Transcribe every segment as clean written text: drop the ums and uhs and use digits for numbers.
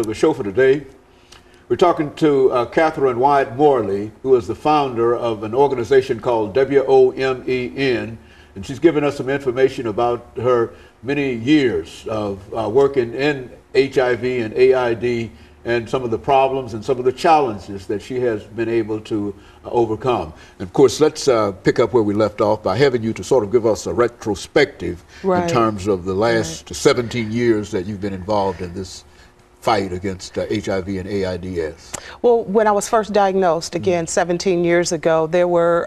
The show for today, we're talking to CWyatt-Morley2, who is the founder of an organization called WOMEN, and she's given us some information about her many years of working in HIV and AID and some of the problems and some of the challenges that she has been able to overcome. And of course, let's pick up where we left off by having you to sort of give us a retrospective in terms of the last 17 years that you've been involved in this fight against HIV and AIDS? Well, when I was first diagnosed, again, 17 years ago, there were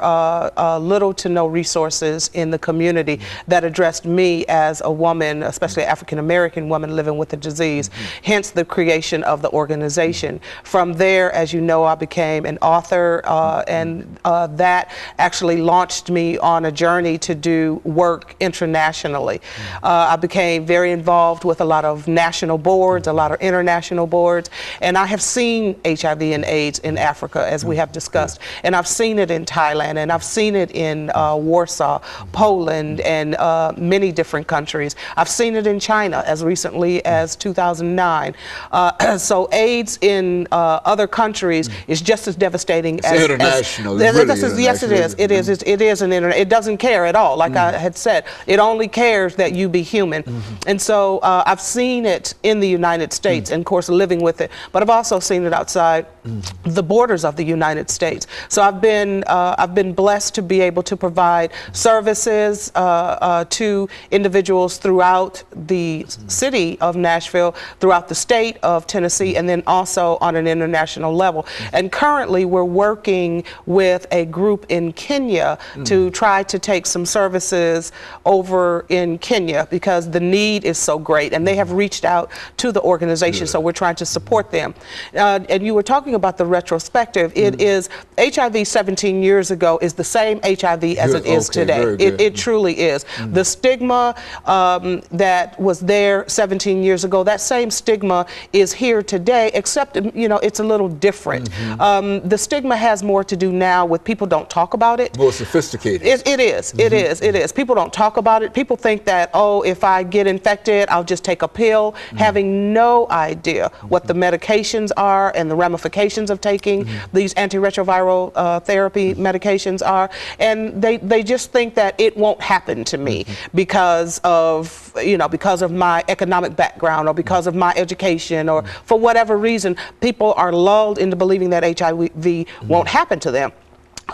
little to no resources in the community that addressed me as a woman, especially an African-American woman living with the disease, hence the creation of the organization. From there, as you know, I became an author, and that actually launched me on a journey to do work internationally. I became very involved with a lot of national boards, a lot of international boards, and I have seen HIV and AIDS in Africa, as we have discussed, and I've seen it in Thailand, and I've seen it in Warsaw, Poland, and many different countries. I've seen it in China as recently as 2009. So AIDS in other countries is just as devastating as international. Yes, it is. It is. It is an internet. It doesn't care at all. Like I had said, it only cares that you be human. And so I've seen it in the United States, and of course living with it, but I've also seen it outside the borders of the United States. So I've been blessed to be able to provide services to individuals throughout the city of Nashville, throughout the state of Tennessee, and then also on an international level. And currently we're working with a group in Kenya to try to take some services over in Kenya because the need is so great, and they have reached out to the organization. So we're trying to support them. And you were talking about the retrospective. It is HIV 17 years ago is the same HIV as it is today. It truly is. The stigma that was there 17 years ago, that same stigma is here today, except, you know, it's a little different. The stigma has more to do now with people don't talk about it. More sophisticated. It is. People don't talk about it. People think that, oh, if I get infected, I'll just take a pill, having no idea what the medications are and the ramifications of taking these antiretroviral therapy medications are, and they just think that it won't happen to me because of, you know, because of my economic background or because of my education or for whatever reason. People are lulled into believing that HIV won't happen to them.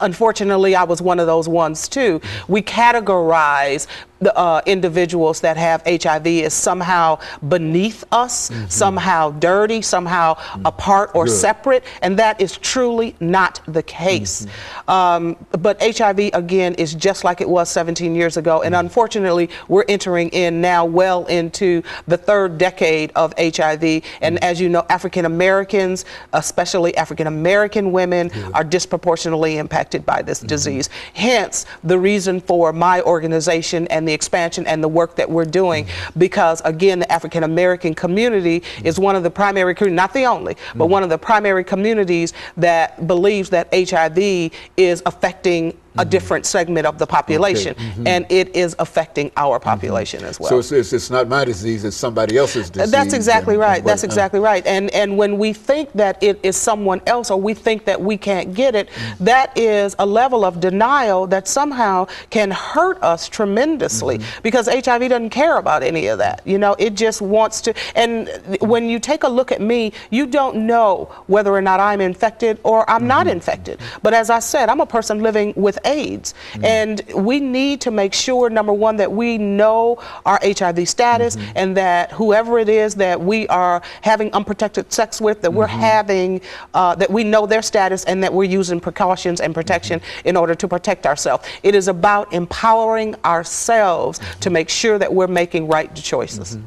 Unfortunately, I was one of those ones too. We categorize the individuals that have HIV as somehow beneath us, somehow dirty, somehow apart or separate, and that is truly not the case. But HIV, again, is just like it was 17 years ago, and unfortunately, we're entering in now well into the third decade of HIV, and as you know, African Americans, especially African American women, are disproportionately impacted by this disease. Hence, the reason for my organization and the expansion and the work that we're doing, because again, the African American community is one of the primary, not the only, but one of the primary communities that believes that HIV is affecting a different segment of the population, and it is affecting our population as well. So it's not my disease, it's somebody else's disease. That's exactly right. That's exactly right. And when we think that it is someone else, or we think that we can't get it, that is a level of denial that somehow can hurt us tremendously, because HIV doesn't care about any of that. You know, it just wants to, and when you take a look at me, you don't know whether or not I'm infected or I'm not infected. But as I said, I'm a person living with AIDS, and we need to make sure, number one, that we know our HIV status, and that whoever it is that we are having unprotected sex with, that we're having, that we know their status, and that we're using precautions and protection in order to protect ourselves. It is about empowering ourselves to make sure that we're making right choices.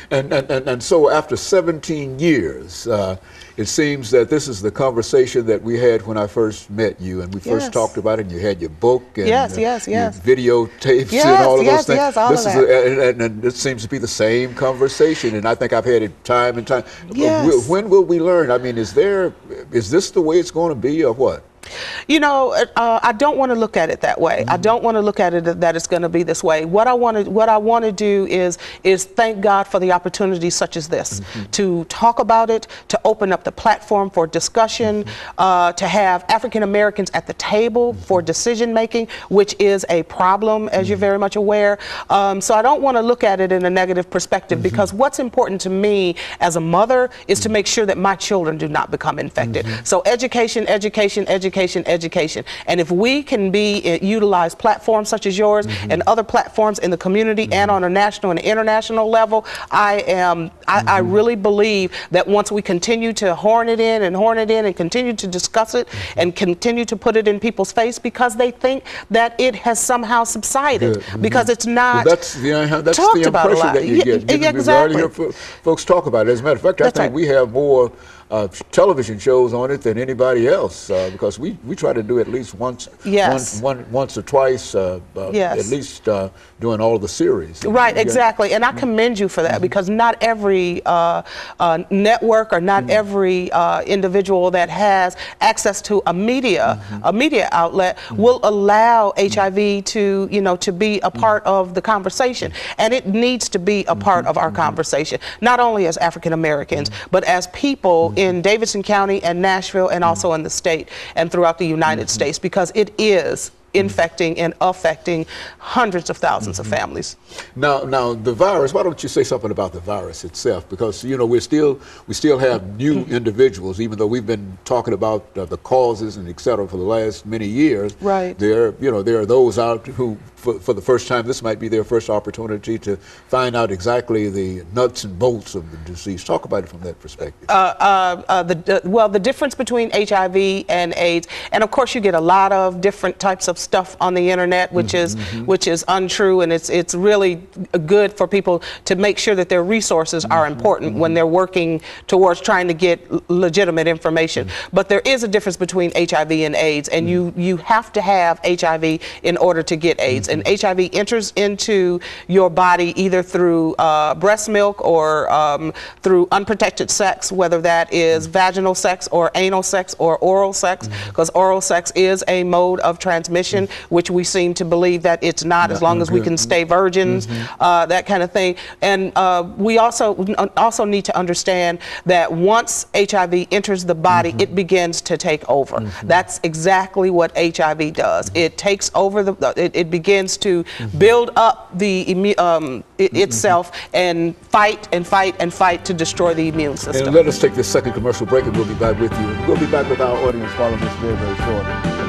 And so after 17 years, it seems that this is the conversation that we had when I first met you, and we first talked about it, and you had your book and your videotapes and all of those things. And this seems to be the same conversation, and I think I've had it time and time. When will we learn? I mean, is this the way it's going to be, or what? You know, I don't want to look at it that way. I don't want to look at it that it's going to be this way. What I want to do is thank God for the opportunities such as this, to talk about it, to open up the platform for discussion, to have African Americans at the table for decision making, which is a problem, as you're very much aware. So I don't want to look at it in a negative perspective, because what's important to me as a mother is to make sure that my children do not become infected. So education, education, education, education. And if we can utilize platforms such as yours and other platforms in the community and on a national and international level, I really believe that once we continue to horn it in and continue to discuss it and continue to put it in people's face, because they think that it has somehow subsided, because it's not that's the impression that you get. Exactly. We already hear folks talk about it. As a matter of fact, I think we have more television shows on it than anybody else, because we try to do at least once or twice, at least doing all of the series. Right, exactly. And I commend you for that, because not every network or not every individual that has access to a media outlet will allow HIV to be a part of the conversation. And it needs to be a part of our conversation, not only as African Americans, but as people in Davidson County and Nashville, and also in the state and throughout the United States, because it is infecting and affecting hundreds of thousands of families. Now the virus, why don't you say something about the virus itself? Because we still have new individuals, even though we've been talking about the causes and et cetera for the last many years. Right. There are those out who, for the first time, this might be their first opportunity to find out exactly the nuts and bolts of the disease. Talk about it from that perspective. Well, the difference between HIV and AIDS, and of course you get a lot of different types of stuff on the internet, which is untrue, and it's really good for people to make sure that their resources are important when they're working towards trying to get legitimate information. But there is a difference between HIV and AIDS, and you have to have HIV in order to get AIDS. And HIV enters into your body either through breast milk or through unprotected sex, whether that is vaginal sex or anal sex or oral sex, because oral sex is a mode of transmission, which we seem to believe that it's not, as long as we can stay virgins, that kind of thing. And we also need to understand that once HIV enters the body, it begins to take over. That's exactly what HIV does. It takes over it begins to build up the itself and fight and fight and fight to destroy the immune system. And let us take this second commercial break, and we'll be back with you. We'll be back with our audience following this very, very shortly.